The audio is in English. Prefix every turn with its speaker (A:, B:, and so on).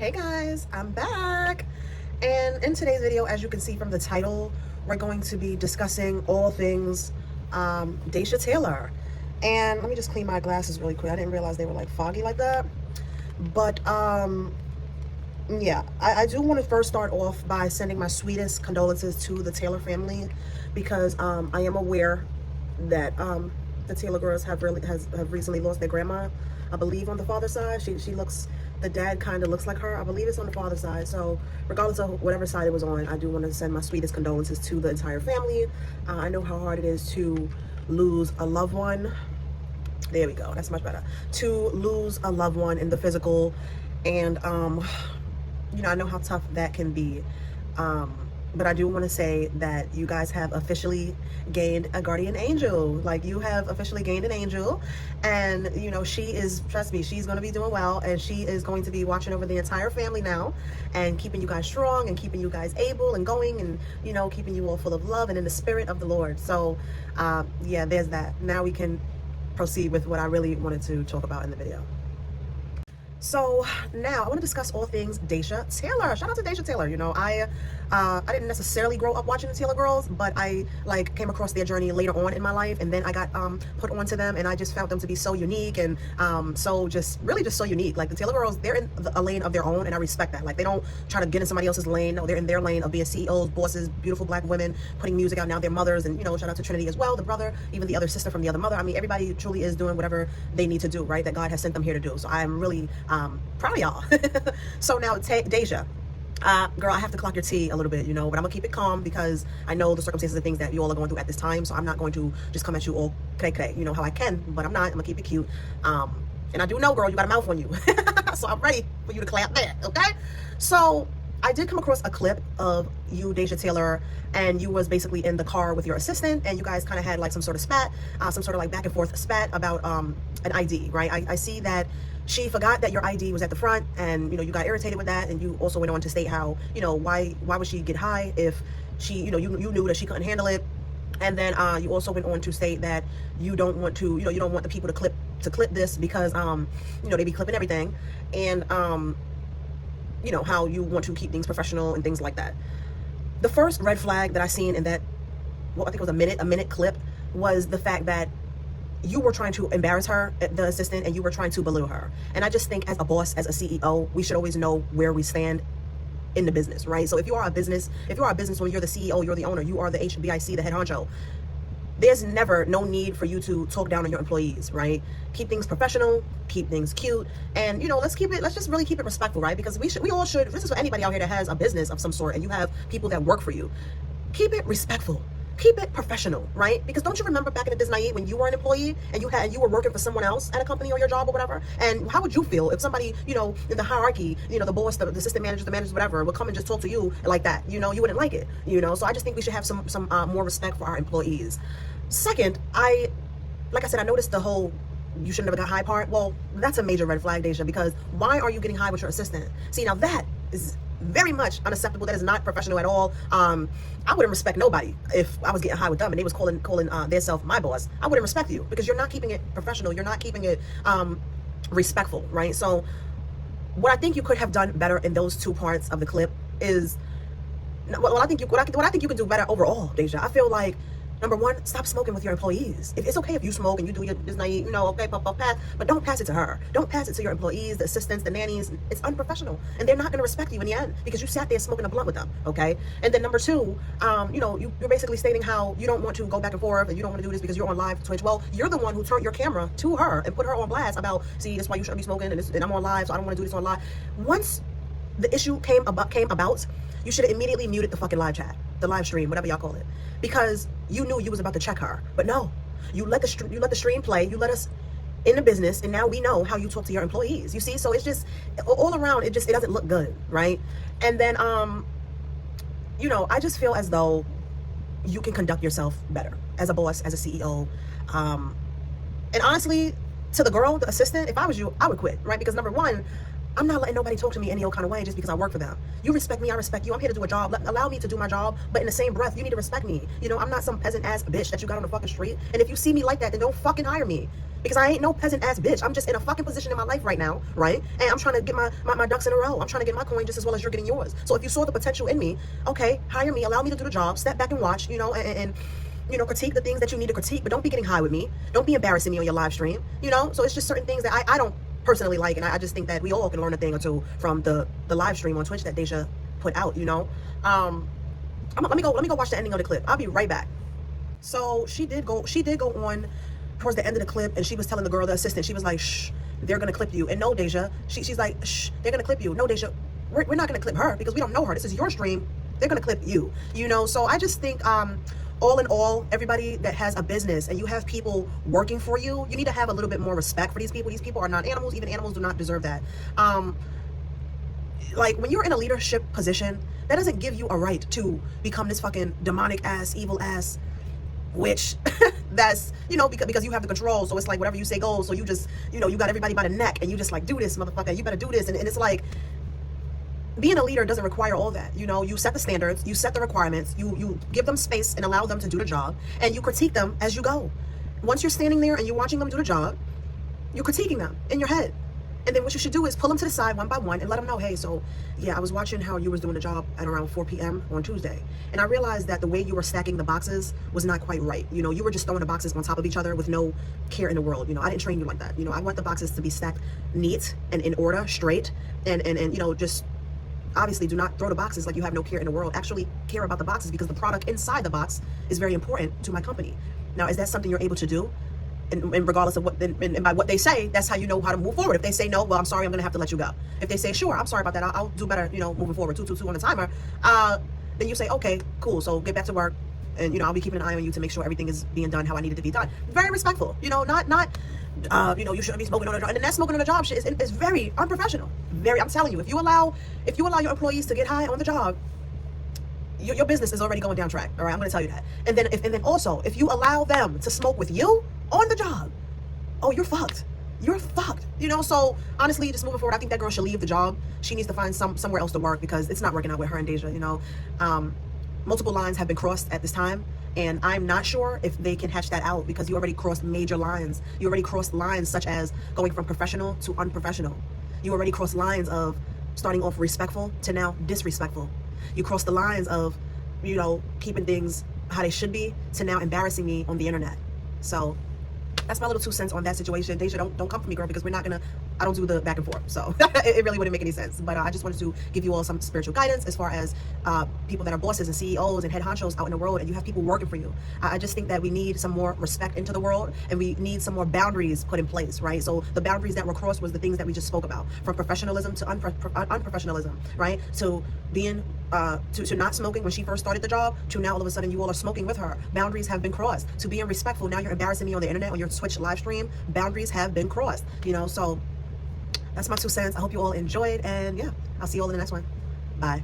A: Hey guys, I'm back. And in today's video, as you can see from the title, we're going to be discussing all things Daysha Taylor. And let me just clean my glasses really quick. I didn't realize they were like foggy like that. But yeah, I do want to first start off by sending my sweetest condolences to the Taylor family, because I am aware that the Taylor girls have recently lost their grandma. I believe on the father's side, the dad kind of looks like her. I believe it's on the father's side. So regardless of whatever side it was on, I do want to send my sweetest condolences to the entire family. I know how hard it is to lose a loved one. There we go. That's much better. To lose a loved one in the physical. And, I know how tough that can be. But I do want to say that you guys have officially gained a guardian angel. Like, you have officially gained an angel. And, she is, trust me, she's going to be doing well. And she is going to be watching over the entire family now and keeping you guys strong and keeping you guys able and going and, keeping you all full of love and in the spirit of the Lord. So, yeah, there's that. Now we can proceed with what I really wanted to talk about in the video. So now I want to discuss all things Daysha Taylor. Shout out to Daysha Taylor. I didn't necessarily grow up watching the Taylor girls, but I came across their journey later on in my life, and then I got put onto them, and I just found them to be so unique and so just so unique. Like, the Taylor girls, they're in a lane of their own, and I respect that. Like, they don't try to get in somebody else's lane. No, they're in their lane of being CEOs, bosses, beautiful black women, putting music out. Now they're mothers, and shout out to Trinity as well, the brother, even the other sister from the other mother. I mean, everybody truly is doing whatever they need to do, right? That God has sent them here to do. So I'm really proud of y'all. So now, Daysha. Girl, I have to clock your tea a little bit, but I'm gonna keep it calm because I know the circumstances and things that you all are going through at this time. So I'm not going to just come at you all cray, how I can, but I'm not. I'm gonna keep it cute. And I do know, girl, you got a mouth on you. So I'm ready for you to clap there, okay? So I did come across a clip of you, Daysha Taylor, and you was basically in the car with your assistant, and you guys kind of had like some sort of spat, some sort of like back and forth spat about an ID, right? I see that she forgot that your ID was at the front, and you got irritated with that, and you also went on to state how why would she get high if she you knew that she couldn't handle it. And then you also went on to state that you don't want to you don't want the people to clip this because they be clipping everything, and how you want to keep things professional and things like that. The first red flag that I seen in that, I think it was a minute clip, was the fact that you were trying to embarrass her, the assistant, and you were trying to belittle her. And I just think, as a boss, as a CEO, we should always know where we stand in the business, right? So if you are a business when you're the CEO, you're the owner, you are the HBIC, the head honcho, there's no need for you to talk down on your employees, right? Keep things professional, keep things cute, and let's just really keep it respectful, right? Because we all should. This is for anybody out here that has a business of some sort and you have people that work for you. Keep it respectful. Keep it professional, right? Because don't you remember back in the days when you were an employee and you were working for someone else at a company or your job or whatever? And how would you feel if somebody, in the hierarchy, the boss, the assistant manager, the managers, whatever, would come and just talk to you like that? You wouldn't like it, So I just think we should have some more respect for our employees. Second, like I said, I noticed the whole you should never got high part. Well, that's a major red flag, Daysha, because why are you getting high with your assistant? See, now that is very much unacceptable. That is not professional at all. I wouldn't respect nobody if I was getting high with them and they was calling their self my boss. I wouldn't respect you because you're not keeping it professional. You're not keeping it respectful, right? So what I think you could have done better in those two parts of the clip is what I think you can do better overall, Daysha. I feel like, number one, stop smoking with your employees. It's okay if you smoke and you do your business, okay, puff, pass, but don't pass it to her. Don't pass it to your employees, the assistants, the nannies. It's unprofessional, and they're not going to respect you in the end because you sat there smoking a blunt with them, okay? And then number two, you're basically stating how you don't want to go back and forth and you don't want to do this because you're on live Twitch. Well, you're the one who turned your camera to her and put her on blast about, see, that's why you shouldn't be smoking, and I'm on live, so I don't want to do this on live. Once the issue came about, you should have immediately muted the fucking live chat, the live stream, whatever y'all call it, because you knew you was about to check her. But no, you let the stream play, you let us in the business, and now we know how you talk to your employees. You see, so it's just all around. It doesn't look good, right? And then I just feel as though you can conduct yourself better as a boss, as a CEO, and honestly, to the girl, the assistant, if I was you, I would quit, right? Because number one, I'm not letting nobody talk to me any old kind of way just because I work for them. You respect me, I respect you. I'm here to do a job. Allow me to do my job, but in the same breath, you need to respect me. I'm not some peasant ass bitch that you got on the fucking street. And if you see me like that, then don't fucking hire me. because I ain't no peasant ass bitch. I'm just in a fucking position in my life right now, right? And I'm trying to get my ducks in a row. I'm trying to get my coin just as well as you're getting yours. So if you saw the potential in me, okay, hire me, allow me to do the job, step back and watch, you know, and you know, critique the things that you need to critique, but don't be getting high with me. Don't be embarrassing me on your live stream, you know? So it's just certain things that I don't personally like, and I just think that we all can learn a thing or two from the live stream on Twitch that Daysha put out, you know? Let me go watch the ending of the clip. I'll be right back. So she did go on towards the end of the clip, and she was telling the girl, the assistant, she was like, shh, they're gonna clip you. And no, Daysha, she's like, shh, they're gonna clip you. No, Daysha, we're not gonna clip her because we don't know her. This is your stream. They're gonna clip you, you know? So I just think, all in all, everybody that has a business and you have people working for you, you need to have a little bit more respect for these people. These people are not animals. Even animals do not deserve that. Like, when you're in a leadership position, that doesn't give you a right to become this fucking demonic ass, evil ass witch. That's, you know, because you have the control. So it's like whatever you say goes. So you just, you know, you got everybody by the neck and you just like, do this, motherfucker. You better do this. And it's like, being a leader doesn't require all that. You know, you set the standards, you set the requirements, you give them space and allow them to do the job, and you critique them as you go. Once you're standing there and you're watching them do the job, you're critiquing them in your head. And then what you should do is pull them to the side one by one and let them know, hey, so yeah, I was watching how you was doing the job at around 4 p.m. on Tuesday. And I realized that the way you were stacking the boxes was not quite right. You know, you were just throwing the boxes on top of each other with no care in the world. You know, I didn't train you like that. You know, I want the boxes to be stacked neat and in order, straight, and you know, just obviously do not throw the boxes like you have no care in the world. Actually care about the boxes, because the product inside the box is very important to my company. Now, is that something you're able to do? And regardless of what, and by what they say, that's how you know how to move forward. If they say no, well, I'm sorry, I'm gonna have to let you go. If they say sure, I'm sorry about that, I'll do better, you know, moving forward, 222 on the timer, then you say, okay, cool, so get back to work, and you know, I'll be keeping an eye on you to make sure everything is being done how I need it to be done. Very respectful, you know, not you know, you shouldn't be smoking on the job. And then that smoking on the job shit is very unprofessional. Very, I'm telling you, if you allow your employees to get high on the job, your business is already going down track. All right, I'm going to tell you that. And then also, if you allow them to smoke with you on the job, oh, you're fucked. You're fucked. You know, so honestly, just moving forward, I think that girl should leave the job. She needs to find somewhere else to work, because it's not working out with her and Daysha, you know. Multiple lines have been crossed at this time, and I'm not sure if they can hatch that out, because you already crossed major lines. You already crossed lines such as going from professional to unprofessional. You already crossed lines of starting off respectful to now disrespectful. You crossed the lines of, you know, keeping things how they should be to now embarrassing me on the internet. So that's my little 2 cents on that situation. Daysha, don't come for me, girl, because I don't do the back and forth. So it really wouldn't make any sense. But I just wanted to give you all some spiritual guidance as far as people that are bosses and CEOs and head honchos out in the world, and you have people working for you. I just think that we need some more respect into the world, and we need some more boundaries put in place, right? So the boundaries that were crossed was the things that we just spoke about, from professionalism to unprofessionalism, right? So being to not smoking when she first started the job, to now all of a sudden you all are smoking with her. Boundaries have been crossed. To being respectful, now you're embarrassing me on the internet, on your Twitch live stream. Boundaries have been crossed, you know. So that's my 2 cents. I hope you all enjoyed, and yeah, I'll see you all in the next one. Bye.